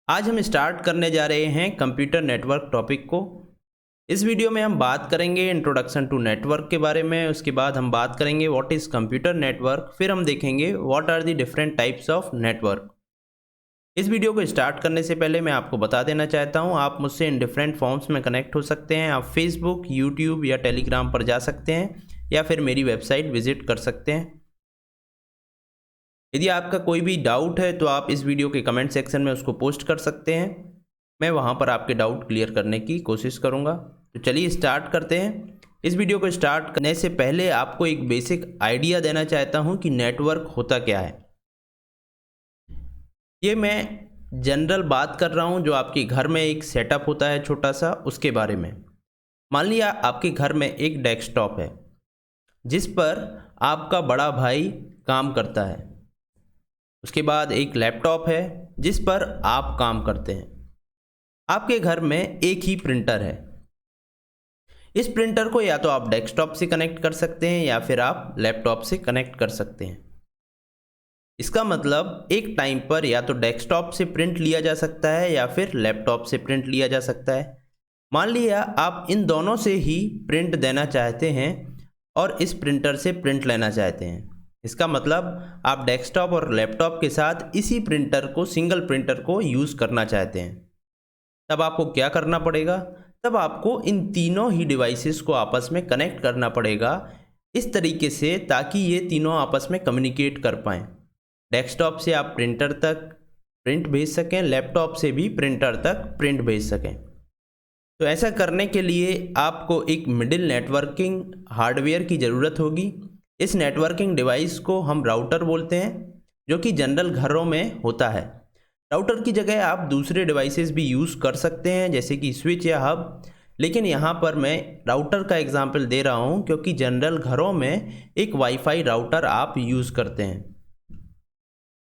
आज हम स्टार्ट करने जा रहे हैं कंप्यूटर नेटवर्क टॉपिक को। इस वीडियो में हम बात करेंगे इंट्रोडक्शन टू नेटवर्क के बारे में। उसके बाद हम बात करेंगे व्हाट इज़ कंप्यूटर नेटवर्क। फिर हम देखेंगे what are the different types of network. इस वीडियो को स्टार्ट करने से पहले मैं आपको बता देना चाहता हूं, आप मुझसे इन डिफरेंट फॉर्म्स में कनेक्ट हो सकते हैं। आप फेसबुक, यूट्यूब या टेलीग्राम पर जा सकते हैं या फिर मेरी वेबसाइट विजिट कर सकते हैं। यदि आपका कोई भी डाउट है तो आप इस वीडियो के कमेंट सेक्शन में उसको पोस्ट कर सकते हैं। मैं वहां पर आपके डाउट क्लियर करने की कोशिश करूंगा। तो चलिए स्टार्ट करते हैं। इस वीडियो को स्टार्ट करने से पहले आपको एक बेसिक आइडिया देना चाहता हूं कि नेटवर्क होता क्या है। ये मैं जनरल बात कर रहा हूं, जो आपके घर में एक सेटअप होता है छोटा सा, उसके बारे में। मान लिया आपके घर में एक डेस्कटॉप है जिस पर आपका बड़ा भाई काम करता है। उसके बाद एक लैपटॉप है जिस पर आप काम करते हैं। आपके घर में एक ही प्रिंटर है। इस प्रिंटर को या तो आप डेस्कटॉप से कनेक्ट कर सकते हैं या फिर आप लैपटॉप से कनेक्ट कर सकते हैं। इसका मतलब एक टाइम पर या तो डेस्कटॉप से प्रिंट लिया जा सकता है या फिर लैपटॉप से प्रिंट लिया जा सकता है। मान लिया आप इन दोनों से ही प्रिंट देना चाहते हैं और इस प्रिंटर से प्रिंट लेना चाहते हैं। इसका मतलब आप डेस्कटॉप और लैपटॉप के साथ इसी प्रिंटर को, सिंगल प्रिंटर को यूज़ करना चाहते हैं। तब आपको क्या करना पड़ेगा? तब आपको इन तीनों ही डिवाइसेस को आपस में कनेक्ट करना पड़ेगा इस तरीके से ताकि ये तीनों आपस में कम्युनिकेट कर पाएँ। डेस्कटॉप से आप प्रिंटर तक प्रिंट भेज सकें, लैपटॉप से भी प्रिंटर तक प्रिंट भेज सकें। तो ऐसा करने के लिए आपको एक मिडिल नेटवर्किंग हार्डवेयर की ज़रूरत होगी। इस नेटवर्किंग डिवाइस को हम राउटर बोलते हैं, जो कि जनरल घरों में होता है। राउटर की जगह आप दूसरे डिवाइसेस भी यूज़ कर सकते हैं, जैसे कि स्विच या हब। लेकिन यहाँ पर मैं राउटर का एग्जांपल दे रहा हूँ क्योंकि जनरल घरों में एक वाईफाई राउटर आप यूज़ करते हैं।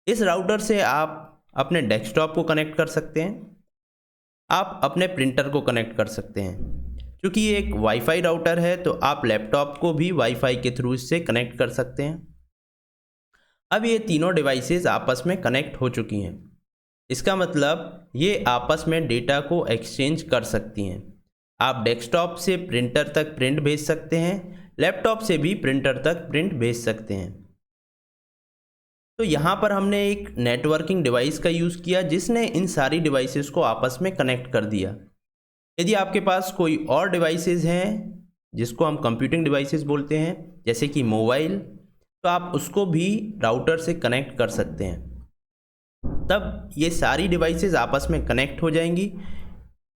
इस राउटर से आप अपने डेस्कटॉप को कनेक्ट कर सकते हैं, आप अपने प्रिंटर को कनेक्ट कर सकते हैं। क्योंकि ये एक वाईफाई राउटर है तो आप लैपटॉप को भी वाईफाई के थ्रू इससे कनेक्ट कर सकते हैं। अब ये तीनों डिवाइसेस आपस में कनेक्ट हो चुकी हैं। इसका मतलब ये आपस में डेटा को एक्सचेंज कर सकती हैं। आप डेस्कटॉप से प्रिंटर तक प्रिंट भेज सकते हैं, लैपटॉप से भी प्रिंटर तक प्रिंट भेज सकते हैं। तो यहाँ पर हमने एक नेटवर्किंग डिवाइस का यूज़ किया जिसने इन सारी डिवाइसेस को आपस में कनेक्ट कर दिया। यदि आपके पास कोई और डिवाइसेस हैं जिसको हम कंप्यूटिंग डिवाइसेस बोलते हैं, जैसे कि मोबाइल, तो आप उसको भी राउटर से कनेक्ट कर सकते हैं। तब ये सारी डिवाइसेस आपस में कनेक्ट हो जाएंगी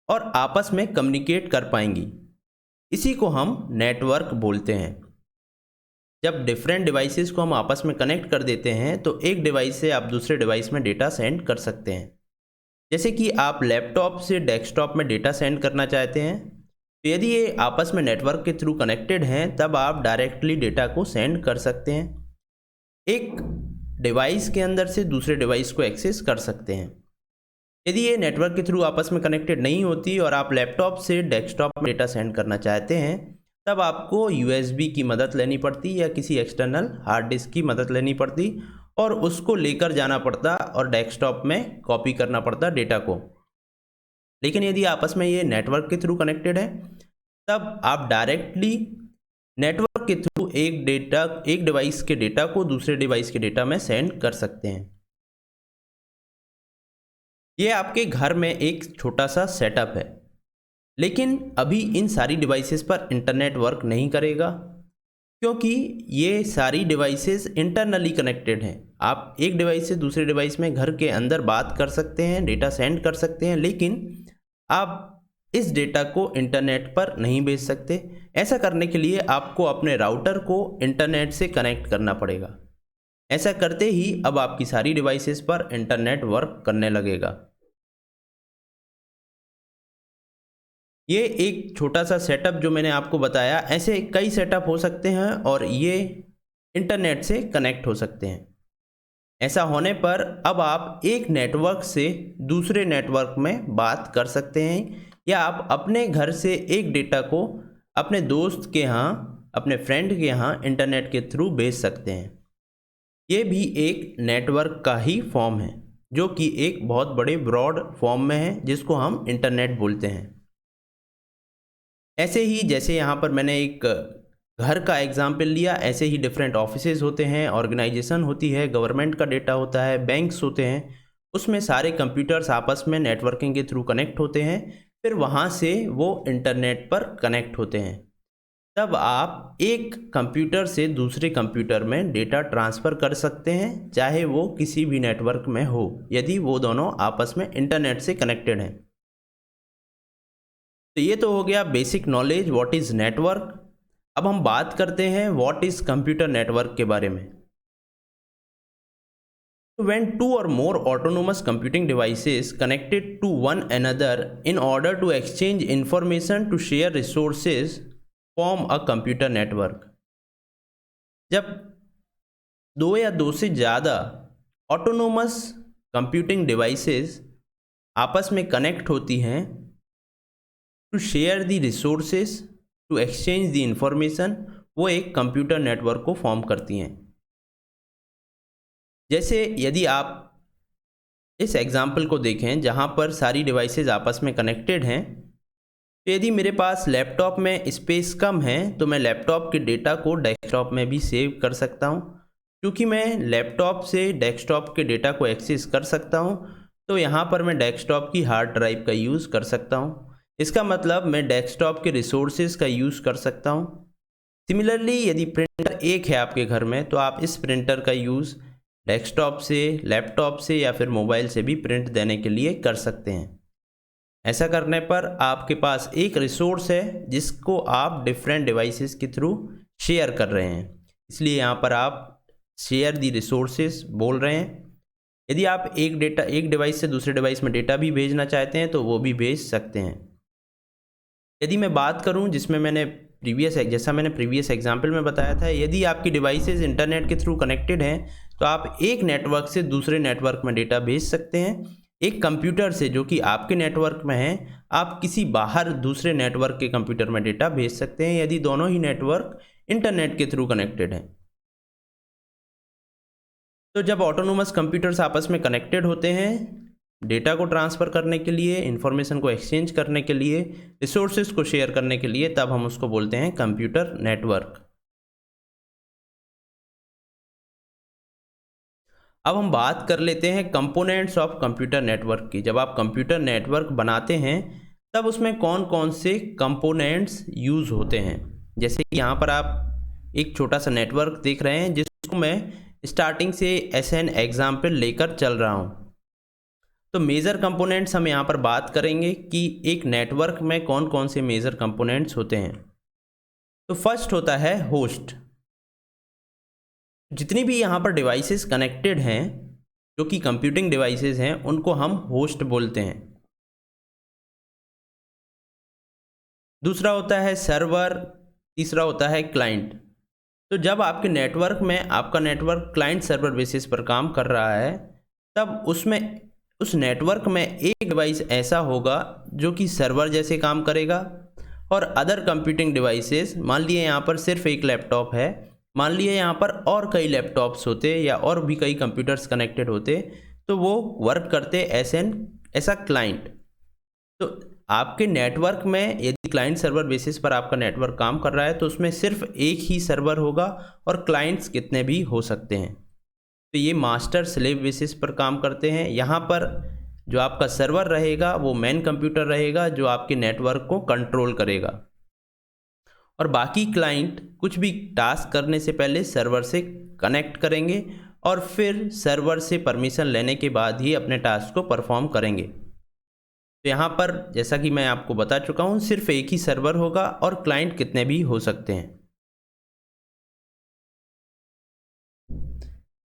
और आपस में कम्युनिकेट कर पाएंगी। इसी को हम नेटवर्क बोलते हैं। जब डिफरेंट डिवाइसेस को हम आपस में कनेक्ट कर देते हैं तो एक डिवाइस से आप दूसरे डिवाइस में डेटा सेंड कर सकते हैं। जैसे कि आप लैपटॉप से डेस्कटॉप में डेटा सेंड करना चाहते हैं, तो यदि ये आपस में नेटवर्क के थ्रू कनेक्टेड हैं तब आप डायरेक्टली डेटा को सेंड कर सकते हैं। एक डिवाइस के अंदर से दूसरे डिवाइस को एक्सेस कर सकते हैं। यदि ये नेटवर्क के थ्रू आपस में कनेक्टेड नहीं होती और आप लैपटॉप से डेस्कटॉप में डेटा सेंड करना चाहते हैं, तब आपको यूएसबी की मदद लेनी पड़ती या किसी एक्सटर्नल हार्ड डिस्क की मदद लेनी पड़ती और उसको लेकर जाना पड़ता और डेस्कटॉप में कॉपी करना पड़ता डेटा को। लेकिन यदि आपस में ये नेटवर्क के थ्रू कनेक्टेड है तब आप डायरेक्टली नेटवर्क के थ्रू एक डिवाइस के डेटा को दूसरे डिवाइस के डेटा में सेंड कर सकते हैं। ये आपके घर में एक छोटा सा सेटअप है, लेकिन अभी इन सारी डिवाइसेस पर इंटरनेट वर्क नहीं करेगा क्योंकि ये सारी डिवाइसेस इंटरनली कनेक्टेड हैं। आप एक डिवाइस से दूसरे डिवाइस में घर के अंदर बात कर सकते हैं, डेटा सेंड कर सकते हैं, लेकिन आप इस डेटा को इंटरनेट पर नहीं भेज सकते। ऐसा करने के लिए आपको अपने राउटर को इंटरनेट से कनेक्ट करना पड़ेगा। ऐसा करते ही अब आपकी सारी डिवाइसेस पर इंटरनेट वर्क करने लगेगा। ये एक छोटा सा सेटअप जो मैंने आपको बताया, ऐसे कई सेटअप हो सकते हैं और ये इंटरनेट से कनेक्ट हो सकते हैं। ऐसा होने पर अब आप एक नेटवर्क से दूसरे नेटवर्क में बात कर सकते हैं या आप अपने घर से एक डेटा को अपने दोस्त के यहाँ, अपने फ्रेंड के यहाँ इंटरनेट के थ्रू भेज सकते हैं। ये भी एक नेटवर्क का ही फॉर्म है। जो कि एक बहुत बड़े ब्रॉड फॉर्म में है जिसको हम इंटरनेट बोलते हैं। ऐसे ही जैसे यहाँ पर मैंने एक घर का एग्जाम्पल लिया, ऐसे ही डिफरेंट ऑफिसेज होते हैं, ऑर्गेनाइजेशन होती है, गवर्नमेंट का डेटा होता है, बैंक्स होते हैं, उसमें सारे कंप्यूटर्स आपस में नेटवर्किंग के थ्रू कनेक्ट होते हैं, फिर वहाँ से वो इंटरनेट पर कनेक्ट होते हैं। तब आप एक कंप्यूटर से दूसरे कंप्यूटर में डेटा ट्रांसफ़र कर सकते हैं, चाहे वो किसी भी नेटवर्क में हो, यदि वो दोनों आपस में इंटरनेट से कनेक्टेड हैं। तो ये तो हो गया basic knowledge what is network. अब हम बात करते हैं व्हाट इज़ कंप्यूटर नेटवर्क के बारे में। When two or more autonomous computing devices connected to one another in order to exchange information to share resources form a computer network। जब दो या दो से ज़्यादा ऑटोनोमस कंप्यूटिंग डिवाइसेस आपस में कनेक्ट होती हैं to share the resources to exchange the information, वो एक कंप्यूटर नेटवर्क को फॉर्म करती हैं। जैसे यदि आप इस एग्जाम्पल को देखें जहाँ पर सारी डिवाइसेज आपस में कनेक्टेड हैं, तो यदि मेरे पास लैपटॉप में स्पेस कम है तो मैं लैपटॉप के डेटा को डेस्कटॉप में भी सेव कर सकता हूँ। क्योंकि मैं लैपटॉप से डेस्कटॉप के डेटा को एक्सेस कर सकता हूँ, तो यहाँ पर मैं डेस्कटॉप की हार्ड ड्राइव का यूज़ कर सकता हूँ। इसका मतलब मैं डेस्कटॉप के रिसोर्सेज का यूज़ कर सकता हूँ। सिमिलरली यदि प्रिंटर एक है आपके घर में, तो आप इस प्रिंटर का यूज़ डेस्कटॉप से, लैपटॉप से या फिर मोबाइल से भी प्रिंट देने के लिए कर सकते हैं। ऐसा करने पर आपके पास एक रिसोर्स है जिसको आप डिफरेंट डिवाइसेस के थ्रू शेयर कर रहे हैं, इसलिए यहाँ पर आप शेयर दी रिसोर्सेज बोल रहे हैं। यदि आप एक डिवाइस से दूसरे डिवाइस में डेटा भी भेजना चाहते हैं तो वो भी भेज सकते हैं। यदि मैं बात करूं जैसा मैंने प्रीवियस एग्जाम्पल में बताया था, यदि आपकी डिवाइसेज इंटरनेट के थ्रू कनेक्टेड हैं तो आप एक नेटवर्क से दूसरे नेटवर्क में डेटा भेज सकते हैं। एक कंप्यूटर से जो कि आपके नेटवर्क में है, आप किसी बाहर दूसरे नेटवर्क के कंप्यूटर में डेटा भेज सकते हैं, यदि दोनों ही नेटवर्क इंटरनेट के थ्रू कनेक्टेड हैं। तो जब ऑटोनोमस कंप्यूटर्स आपस में कनेक्टेड होते हैं डेटा को ट्रांसफ़र करने के लिए, इंफॉर्मेशन को एक्सचेंज करने के लिए, रिसोर्सेज को शेयर करने के लिए, तब हम उसको बोलते हैं कंप्यूटर नेटवर्क। अब हम बात कर लेते हैं कंपोनेंट्स ऑफ कंप्यूटर नेटवर्क की। जब आप कंप्यूटर नेटवर्क बनाते हैं तब उसमें कौन कौन से कंपोनेंट्स यूज़ होते हैं। जैसे कि यहाँ पर आप एक छोटा सा नेटवर्क देख रहे हैं जिसको मैं स्टार्टिंग से एज एन एग्जाम्पल लेकर चल रहा हूँ। तो मेजर कंपोनेंट्स हम यहाँ पर बात करेंगे कि एक नेटवर्क में कौन कौन से मेजर कंपोनेंट्स होते हैं। तो फर्स्ट होता है होस्ट। जितनी भी यहाँ पर डिवाइसेस कनेक्टेड हैं जो कि कंप्यूटिंग डिवाइसेस हैं, उनको हम होस्ट बोलते हैं। दूसरा होता है सर्वर, तीसरा होता है क्लाइंट। तो जब आपके नेटवर्क में आपका नेटवर्क क्लाइंट सर्वर बेसिस पर काम कर रहा है, तब उसमें उस नेटवर्क में एक डिवाइस ऐसा होगा जो कि सर्वर जैसे काम करेगा, और अदर कंप्यूटिंग डिवाइसेस, मान लिए यहाँ पर सिर्फ एक लैपटॉप है, मान लिए यहाँ पर और कई लैपटॉप्स होते या और भी कई कंप्यूटर्स कनेक्टेड होते, तो वो वर्क करते ऐसा क्लाइंट। तो आपके नेटवर्क में यदि क्लाइंट सर्वर बेसिस पर आपका नेटवर्क काम कर रहा है तो उसमें सिर्फ एक ही सर्वर होगा और क्लाइंट्स कितने भी हो सकते हैं। तो ये मास्टर स्लेव बेसिस पर काम करते हैं। यहाँ पर जो आपका सर्वर रहेगा वो मेन कंप्यूटर रहेगा जो आपके नेटवर्क को कंट्रोल करेगा, और बाकी क्लाइंट कुछ भी टास्क करने से पहले सर्वर से कनेक्ट करेंगे और फिर सर्वर से परमिशन लेने के बाद ही अपने टास्क को परफॉर्म करेंगे। तो यहाँ पर जैसा कि मैं आपको बता चुका हूँ, सिर्फ एक ही सर्वर होगा और क्लाइंट कितने भी हो सकते हैं।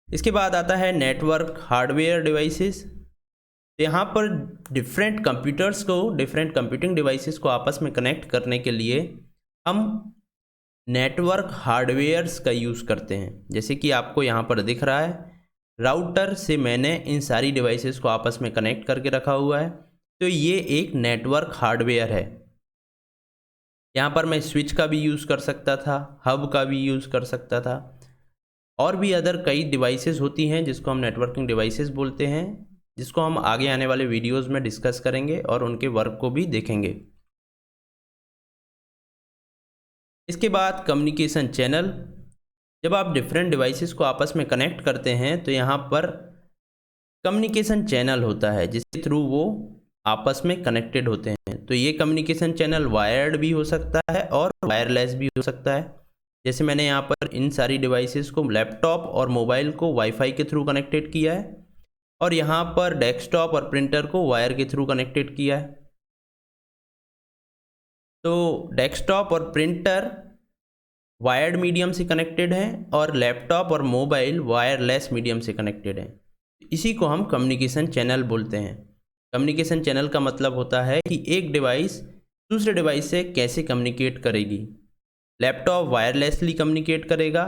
इसके बाद आता है नेटवर्क हार्डवेयर डिवाइसेस। तो यहाँ पर डिफरेंट कंप्यूटर्स को, डिफरेंट कंप्यूटिंग डिवाइसेस को आपस में कनेक्ट करने के लिए हम नेटवर्क हार्डवेयर्स का यूज़ करते हैं। जैसे कि आपको यहाँ पर दिख रहा है, राउटर से मैंने इन सारी डिवाइसेस को आपस में कनेक्ट करके रखा हुआ है, तो ये एक नेटवर्क हार्डवेयर है। यहाँ पर मैं स्विच का भी यूज़ कर सकता था, हब का भी यूज़ कर सकता था, और भी अदर कई डिवाइसेस होती हैं जिसको हम नेटवर्किंग डिवाइसेस बोलते हैं। जिसको हम आगे आने वाले वीडियोस में डिस्कस करेंगे और उनके वर्क को भी देखेंगे। इसके बाद कम्युनिकेशन चैनल। जब आप डिफरेंट डिवाइसेस को आपस में कनेक्ट करते हैं तो यहाँ पर कम्युनिकेशन चैनल होता है जिसके थ्रू वो आपस में कनेक्टेड होते हैं। तो ये कम्युनिकेशन चैनल वायर्ड भी हो सकता है और वायरलेस भी हो सकता है। जैसे मैंने यहाँ पर इन सारी डिवाइसेस को, लैपटॉप और मोबाइल को वाईफाई के थ्रू कनेक्टेड किया है और यहाँ पर डेस्कटॉप और प्रिंटर को वायर के थ्रू कनेक्टेड किया है। तो डेस्कटॉप और प्रिंटर वायर्ड मीडियम से कनेक्टेड हैं और लैपटॉप और मोबाइल वायरलेस मीडियम से कनेक्टेड हैं। इसी को हम कम्युनिकेशन चैनल बोलते हैं। कम्युनिकेशन चैनल का मतलब होता है कि एक डिवाइस दूसरे डिवाइस से कैसे कम्युनिकेट करेगी। लैपटॉप वायरलेसली कम्युनिकेट करेगा,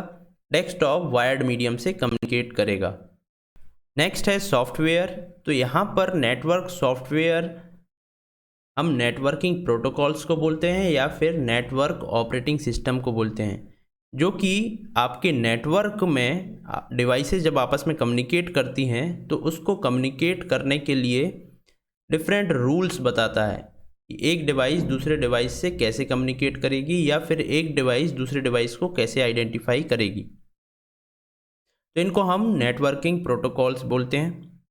डेस्कटॉप वायर्ड मीडियम से कम्युनिकेट करेगा। नेक्स्ट है सॉफ्टवेयर। तो यहाँ पर नेटवर्क सॉफ्टवेयर हम नेटवर्किंग प्रोटोकॉल्स को बोलते हैं या फिर नेटवर्क ऑपरेटिंग सिस्टम को बोलते हैं, जो कि आपके नेटवर्क में डिवाइसेस जब आपस में कम्युनिकेट करती हैं तो उसको कम्युनिकेट करने के लिए डिफरेंट रूल्स बताता है कि एक डिवाइस दूसरे डिवाइस से कैसे कम्युनिकेट करेगी या फिर एक डिवाइस दूसरे डिवाइस को कैसे आइडेंटिफाई करेगी। तो इनको हम नेटवर्किंग प्रोटोकॉल्स बोलते हैं।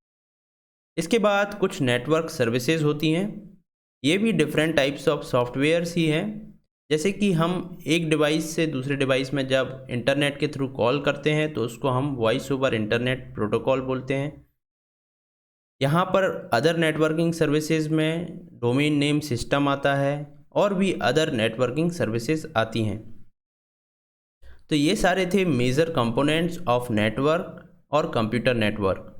इसके बाद कुछ नेटवर्क सर्विसेज होती हैं। ये भी डिफरेंट टाइप्स ऑफ सॉफ्टवेयर्स ही हैं। जैसे कि हम एक डिवाइस से दूसरे डिवाइस में जब इंटरनेट के थ्रू कॉल करते हैं तो उसको हम वॉइस ओवर इंटरनेट प्रोटोकॉल बोलते हैं। यहाँ पर अदर नेटवर्किंग सर्विसेज में डोमेन नेम सिस्टम आता है और भी अदर नेटवर्किंग सर्विसेज आती हैं। तो ये सारे थे मेजर कंपोनेंट्स ऑफ नेटवर्क और कंप्यूटर नेटवर्क।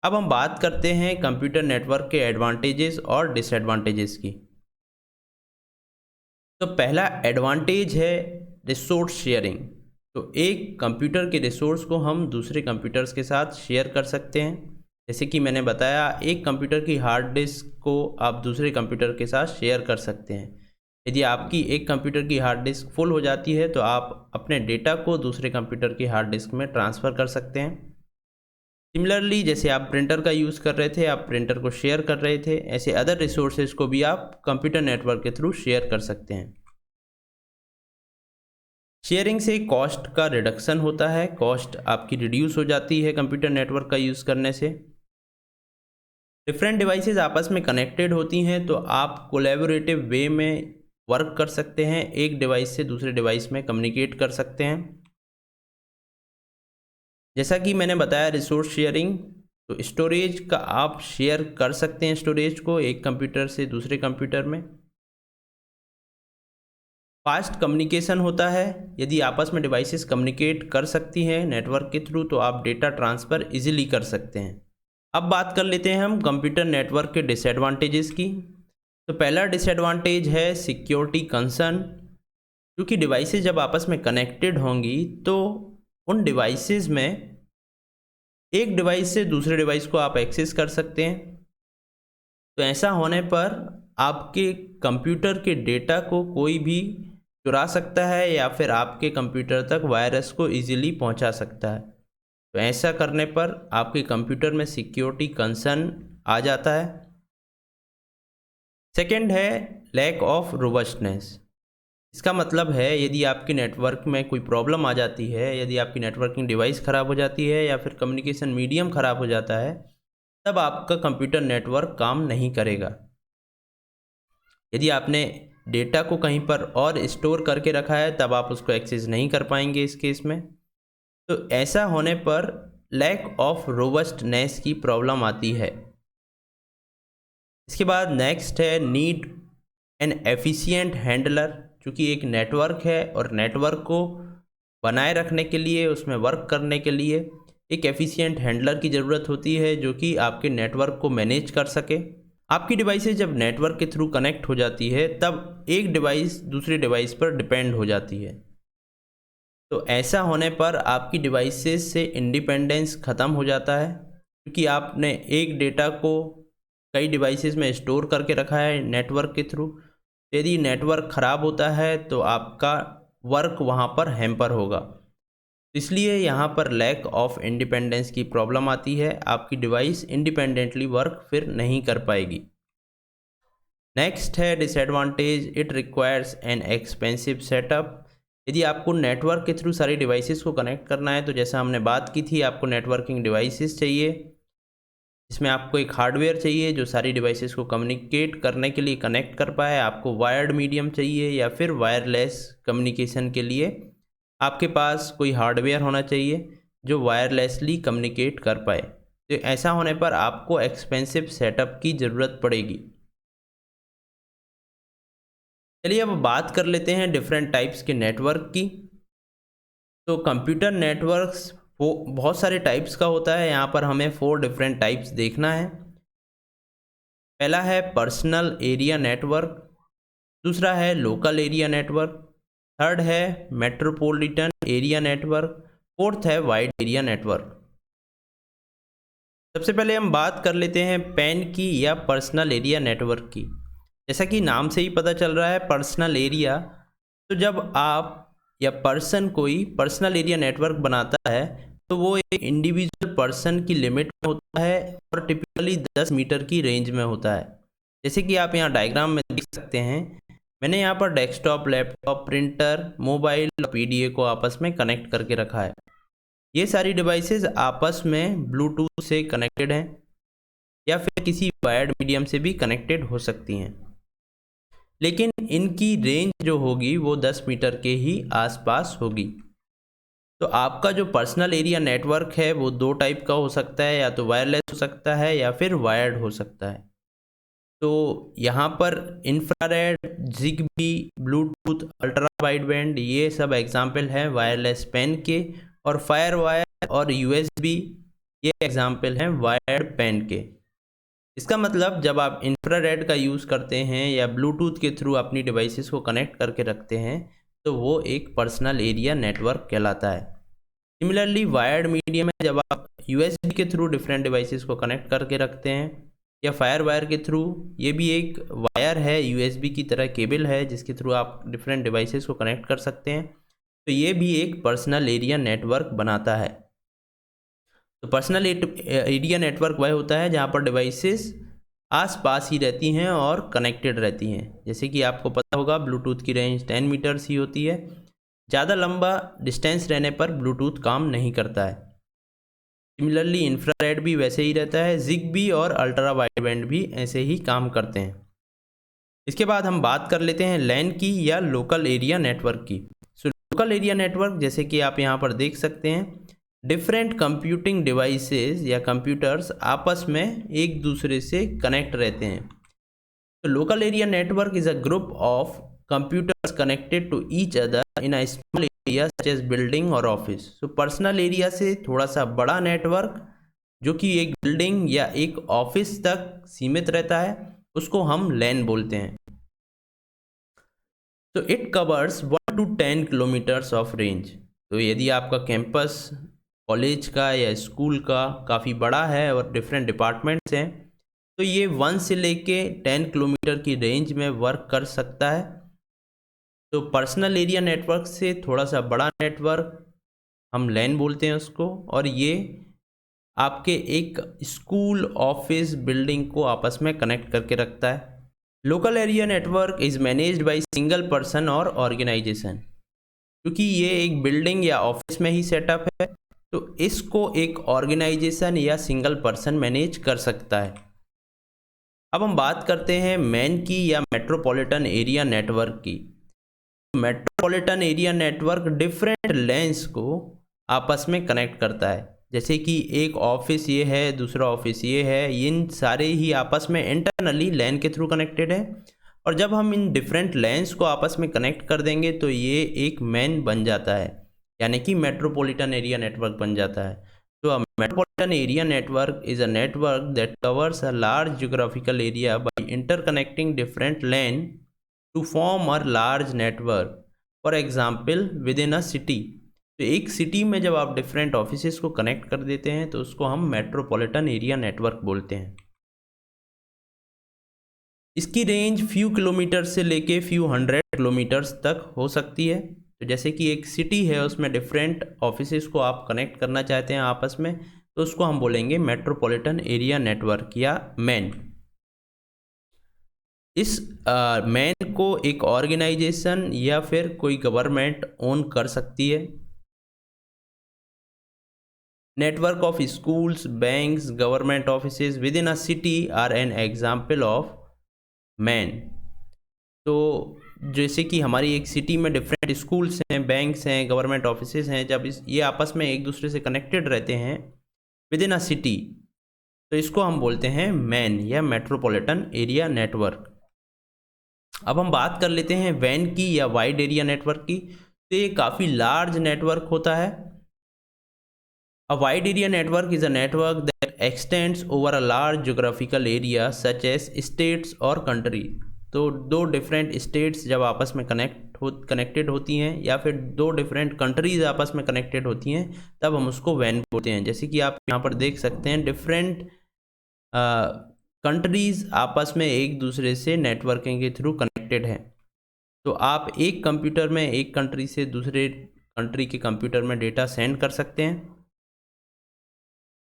अब हम बात करते हैं कंप्यूटर नेटवर्क के एडवांटेजेस और डिसएडवांटेजेस की। तो पहला एडवांटेज है रिसोर्स शेयरिंग। तो एक कंप्यूटर के रिसोर्स को हम दूसरे कंप्यूटर्स के साथ शेयर कर सकते हैं। जैसे कि मैंने बताया, एक कंप्यूटर की हार्ड डिस्क को आप दूसरे कंप्यूटर के साथ शेयर कर सकते हैं। यदि आपकी एक कंप्यूटर की हार्ड डिस्क फुल हो जाती है तो आप अपने डेटा को दूसरे कंप्यूटर की हार्ड डिस्क में ट्रांसफ़र कर सकते हैं। सिमिलरली, जैसे आप प्रिंटर का यूज़ कर रहे थे, आप प्रिंटर को शेयर कर रहे थे, ऐसे अदर रिसोर्सेज को भी आप कंप्यूटर नेटवर्क के थ्रू शेयर कर सकते हैं। शेयरिंग से कॉस्ट का रिडक्शन होता है, कॉस्ट आपकी रिड्यूस हो जाती है कंप्यूटर नेटवर्क का यूज़ करने से। डिफरेंट डिवाइसेस आपस में कनेक्टेड होती हैं तो आप कोलैबोरेटिव वे में वर्क कर सकते हैं, एक डिवाइस से दूसरे डिवाइस में कम्युनिकेट कर सकते हैं। जैसा कि मैंने बताया रिसोर्स शेयरिंग, तो स्टोरेज का आप शेयर कर सकते हैं स्टोरेज को एक कंप्यूटर से दूसरे कंप्यूटर में। फास्ट कम्युनिकेशन होता है। यदि आपस में डिवाइसेस कम्युनिकेट कर सकती हैं नेटवर्क के थ्रू तो आप डेटा ट्रांसफ़र इजीली कर सकते हैं। अब बात कर लेते हैं हम कंप्यूटर नेटवर्क के डिसएडवांटेजेस की। तो पहला डिसएडवांटेज है सिक्योरिटी कंसर्न। क्योंकि डिवाइसेस जब आपस में कनेक्टेड होंगी तो उन डिवाइसेस में एक डिवाइस से दूसरे डिवाइस को आप एक्सेस कर सकते हैं। तो ऐसा होने पर आपके कंप्यूटर के डेटा को कोई भी चुरा सकता है या फिर आपके कंप्यूटर तक वायरस को इजीली पहुंचा सकता है। तो ऐसा करने पर आपके कंप्यूटर में सिक्योरिटी कंसर्न आ जाता है। सेकंड है लैक ऑफ रोबस्टनेस। इसका मतलब है यदि आपके नेटवर्क में कोई प्रॉब्लम आ जाती है, यदि आपकी नेटवर्किंग डिवाइस ख़राब हो जाती है या फिर कम्युनिकेशन मीडियम ख़राब हो जाता है, तब आपका कंप्यूटर नेटवर्क काम नहीं करेगा। यदि आपने डेटा को कहीं पर और स्टोर करके रखा है तब आप उसको एक्सेस नहीं कर पाएंगे इस केस में। तो ऐसा होने पर लैक ऑफ रोबस्टनेस की प्रॉब्लम आती है। इसके बाद नेक्स्ट है नीड एन एफिशिएंट हैंडलर। चूँकि एक नेटवर्क है और नेटवर्क को बनाए रखने के लिए, उसमें वर्क करने के लिए एक एफिशिएंट हैंडलर की ज़रूरत होती है जो कि आपके नेटवर्क को मैनेज कर सके। आपकी डिवाइसेज जब नेटवर्क के थ्रू कनेक्ट हो जाती है तब एक डिवाइस दूसरे डिवाइस पर डिपेंड हो जाती है। तो ऐसा होने पर आपकी डिवाइसेज से इंडिपेंडेंस ख़त्म हो जाता है, क्योंकि आपने एक डेटा को कई डिवाइसेस में स्टोर करके रखा है नेटवर्क के थ्रू। यदि नेटवर्क ख़राब होता है तो आपका वर्क वहाँ पर हैम्पर होगा। इसलिए यहाँ पर लैक ऑफ इंडिपेंडेंस की प्रॉब्लम आती है, आपकी डिवाइस इंडिपेंडेंटली वर्क फिर नहीं कर पाएगी। नेक्स्ट है disadvantage, it requires an expensive setup. यदि आपको नेटवर्क के थ्रू सारी डिवाइसेस को कनेक्ट करना है तो जैसा हमने बात की थी, आपको नेटवर्किंग डिवाइसेस चाहिए, इसमें आपको एक हार्डवेयर चाहिए जो सारी डिवाइसेस को कम्युनिकेट करने के लिए कनेक्ट कर पाए। आपको वायर्ड मीडियम चाहिए या फिर वायरलेस कम्युनिकेशन के लिए आपके पास कोई हार्डवेयर होना चाहिए जो वायरलेसली कम्युनिकेट कर पाए। तो ऐसा होने पर आपको एक्सपेंसिव सेटअप की ज़रूरत पड़ेगी। चलिए अब बात कर लेते हैं डिफरेंट टाइप्स के नेटवर्क की। तो कंप्यूटर नेटवर्क्स वो बहुत सारे टाइप्स का होता है, यहाँ पर हमें 4 डिफरेंट टाइप्स देखना है। पहला है पर्सनल एरिया नेटवर्क, दूसरा है लोकल एरिया नेटवर्क, थर्ड है मेट्रोपॉलिटन एरिया नेटवर्क, फोर्थ है वाइड एरिया नेटवर्क। सबसे पहले हम बात कर लेते हैं पैन की या पर्सनल एरिया नेटवर्क की। जैसा कि नाम से ही पता चल रहा है पर्सनल एरिया, तो जब आप या पर्सन कोई पर्सनल एरिया नेटवर्क बनाता है तो वो एक इंडिविजुअल पर्सन की लिमिट में होता है और टिपिकली 10 मीटर की रेंज में होता है। जैसे कि आप यहाँ डायग्राम में देख सकते हैं, मैंने यहाँ पर डेस्कटॉप, लैपटॉप, प्रिंटर, मोबाइल और पीडीए को आपस में कनेक्ट करके रखा है। ये सारी डिवाइसेस आपस में ब्लूटूथ से कनेक्टेड हैं या फिर किसी वायर्ड मीडियम से भी कनेक्टेड हो सकती हैं, लेकिन इनकी रेंज जो होगी वो 10 मीटर के ही आसपास होगी। तो आपका जो पर्सनल एरिया नेटवर्क है वो 2 टाइप का हो सकता है, या तो वायरलेस हो सकता है या फिर वायर्ड हो सकता है। तो यहाँ पर infrared, Zigbee, Bluetooth, ultra wide band ये सब एग्जाम्पल हैं वायरलेस पैन के, और फायर वायर और यूएसबी ये एग्जाम्पल हैं वायर्ड पैन के। इसका मतलब जब आप इंफ्रारेड का यूज़ करते हैं या ब्लूटूथ के थ्रू अपनी डिवाइसेस को कनेक्ट करके रखते हैं तो वो एक पर्सनल एरिया नेटवर्क कहलाता है। सिमिलरली वायर्ड मीडियम में जब आप यूएसबी के थ्रू डिफरेंट डिवाइसेस को कनेक्ट करके रखते हैं या फायर वायर के थ्रू, ये भी एक वायर है, यूएसबी की तरह केबल है जिसके थ्रू आप डिफरेंट डिवाइसेस को कनेक्ट कर सकते हैं, तो ये भी एक पर्सनल एरिया नेटवर्क बनाता है। तो पर्सनल एरिया नेटवर्क वह होता है जहाँ पर डिवाइसेस आसपास ही रहती हैं और कनेक्टेड रहती हैं। जैसे कि आपको पता होगा ब्लूटूथ की रेंज 10 मीटर्स ही होती है, ज़्यादा लंबा डिस्टेंस रहने पर ब्लूटूथ काम नहीं करता है। सिमिलरली इंफ्रारेड भी वैसे ही रहता है, जिगबी और अल्ट्रा वाइड बैंड भी ऐसे ही काम करते हैं। इसके बाद हम बात कर लेते हैं लैन की या लोकल एरिया नेटवर्क की। सो लोकल एरिया नेटवर्क जैसे कि आप यहाँ पर देख सकते हैं, डिफरेंट कंप्यूटिंग डिवाइसेस या कंप्यूटर्स आपस में एक दूसरे से कनेक्ट रहते हैं। तो local area network is a group of computers connected to each other in a small area such as building और ऑफिस। सो पर्सनल एरिया से थोड़ा सा बड़ा नेटवर्क जो कि एक बिल्डिंग या एक ऑफिस तक सीमित रहता है उसको हम लैन बोलते हैं। तो it covers 1 to 10 kilometres of range. तो यदि आपका कैंपस कॉलेज का या स्कूल का काफ़ी बड़ा है और डिफरेंट डिपार्टमेंट्स हैं तो ये 1 से लेके 10 किलोमीटर की रेंज में वर्क कर सकता है। तो पर्सनल एरिया नेटवर्क से थोड़ा सा बड़ा नेटवर्क हम लैन बोलते हैं उसको, और ये आपके एक स्कूल, ऑफिस, बिल्डिंग को आपस में कनेक्ट करके रखता है। Local area network is managed by single person और ऑर्गेनाइजेशन। क्योंकि ये एक बिल्डिंग या ऑफिस में ही सेटअप है तो इसको एक ऑर्गेनाइजेशन या सिंगल पर्सन मैनेज कर सकता है। अब हम बात करते हैं मैन की या मेट्रोपॉलिटन एरिया नेटवर्क की। Metropolitan area network different lens को आपस में कनेक्ट करता है। जैसे कि एक ऑफिस ये है, दूसरा ऑफिस ये है, इन सारे ही आपस में इंटरनली लैन के थ्रू कनेक्टेड है, और जब हम इन डिफरेंट लैन्स को आपस में कनेक्ट कर देंगे तो ये एक मैन बन जाता है, यानी कि मेट्रोपॉलिटन एरिया नेटवर्क बन जाता है। तो a metropolitan area network is a network that covers a large geographical area by interconnecting different LAN to form a large network. For example, within a city. तो एक सिटी में जब आप different offices को कनेक्ट कर देते हैं तो उसको हम मेट्रोपॉलिटन एरिया नेटवर्क बोलते हैं। इसकी रेंज फ्यू किलोमीटर से लेके फ्यू हंड्रेड किलोमीटर्स तक हो सकती है। तो जैसे कि एक सिटी है, उसमें डिफरेंट ऑफिसेस को आप कनेक्ट करना चाहते हैं आपस में, तो उसको हम बोलेंगे मेट्रोपॉलिटन एरिया नेटवर्क या मैन। इस मैन को एक ऑर्गेनाइजेशन या फिर कोई गवर्नमेंट ओन कर सकती है। Network of schools, banks, government offices within a city are an example of MAN. तो जैसे कि हमारी एक सिटी में डिफरेंट स्कूल्स हैं, बैंक्स हैं, गवर्नमेंट ऑफिसेज हैं, जब ये आपस में एक दूसरे से कनेक्टेड रहते हैं विद इन अ सिटी, तो इसको हम बोलते हैं मैन या मेट्रोपॉलिटन एरिया नेटवर्क। अब हम बात कर लेते हैं वैन की या वाइड एरिया नेटवर्क की। तो ये काफ़ी लार्ज नेटवर्क होता है। A wide area network is a network that extends over a large geographical area such as states और कंट्री। तो दो डिफरेंट स्टेट्स जब आपस में कनेक्टेड होती हैं या फिर दो डिफरेंट कंट्रीज आपस में कनेक्टेड होती हैं, तब हम उसको वैन बोलते हैं। जैसे कि आप यहाँ पर देख सकते हैं डिफरेंट कंट्रीज़ आपस में एक दूसरे से नेटवर्किंग के थ्रू कनेक्टेड हैं। तो आप एक कंप्यूटर में एक कंट्री से दूसरे कंट्री के कंप्यूटर में डेटा सेंड कर सकते हैं।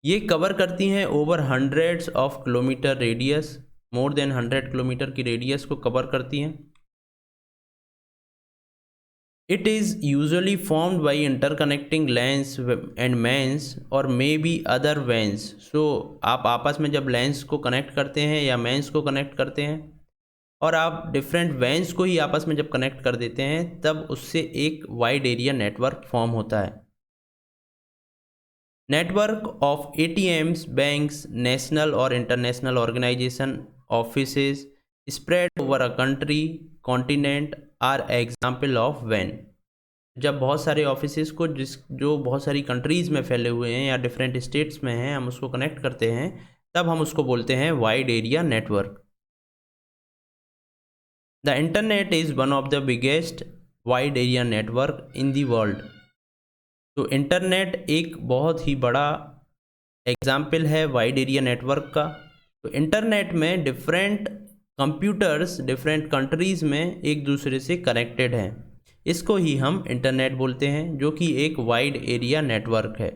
ये कवर करती हैं over hundreds of kilometre radius, more than 100 kilometre की रेडियस को कवर करती हैं। It is usually formed by interconnecting LANs and MANs और may be other WANs. So आप आपस में जब लैंस को कनेक्ट करते हैं या मैन्स को कनेक्ट करते हैं और आप डिफरेंट वैन्स को ही आपस में जब कनेक्ट कर देते हैं, तब उससे एक वाइड एरिया नेटवर्क फॉर्म होता है। Network of ATMs, banks, national और international organisation offices spread over a country continent or example of वैन। जब बहुत सारे ऑफिसेज को जो बहुत सारी कंट्रीज़ में फैले हुए हैं या डिफरेंट स्टेट्स में हैं, हम उसको कनेक्ट करते हैं, तब हम उसको बोलते हैं wide area network. The internet is one of the biggest wide area network in the world. तो इंटरनेट एक बहुत ही बड़ा एग्जाम्पल है वाइड एरिया नेटवर्क का। तो इंटरनेट में डिफरेंट कंप्यूटर्स डिफरेंट कंट्रीज़ में एक दूसरे से कनेक्टेड हैं। इसको ही हम इंटरनेट बोलते हैं, जो कि एक वाइड एरिया नेटवर्क है।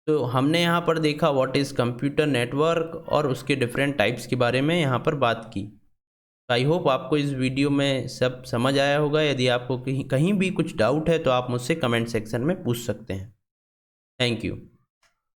तो हमने यहाँ पर देखा व्हाट इज़ कंप्यूटर नेटवर्क और उसके डिफरेंट टाइप्स के बारे में यहाँ पर बात की। आई होप आपको इस वीडियो में सब समझ आया होगा। यदि आपको कहीं भी कुछ डाउट है तो आप मुझसे कमेंट सेक्शन में पूछ सकते हैं। Thank you.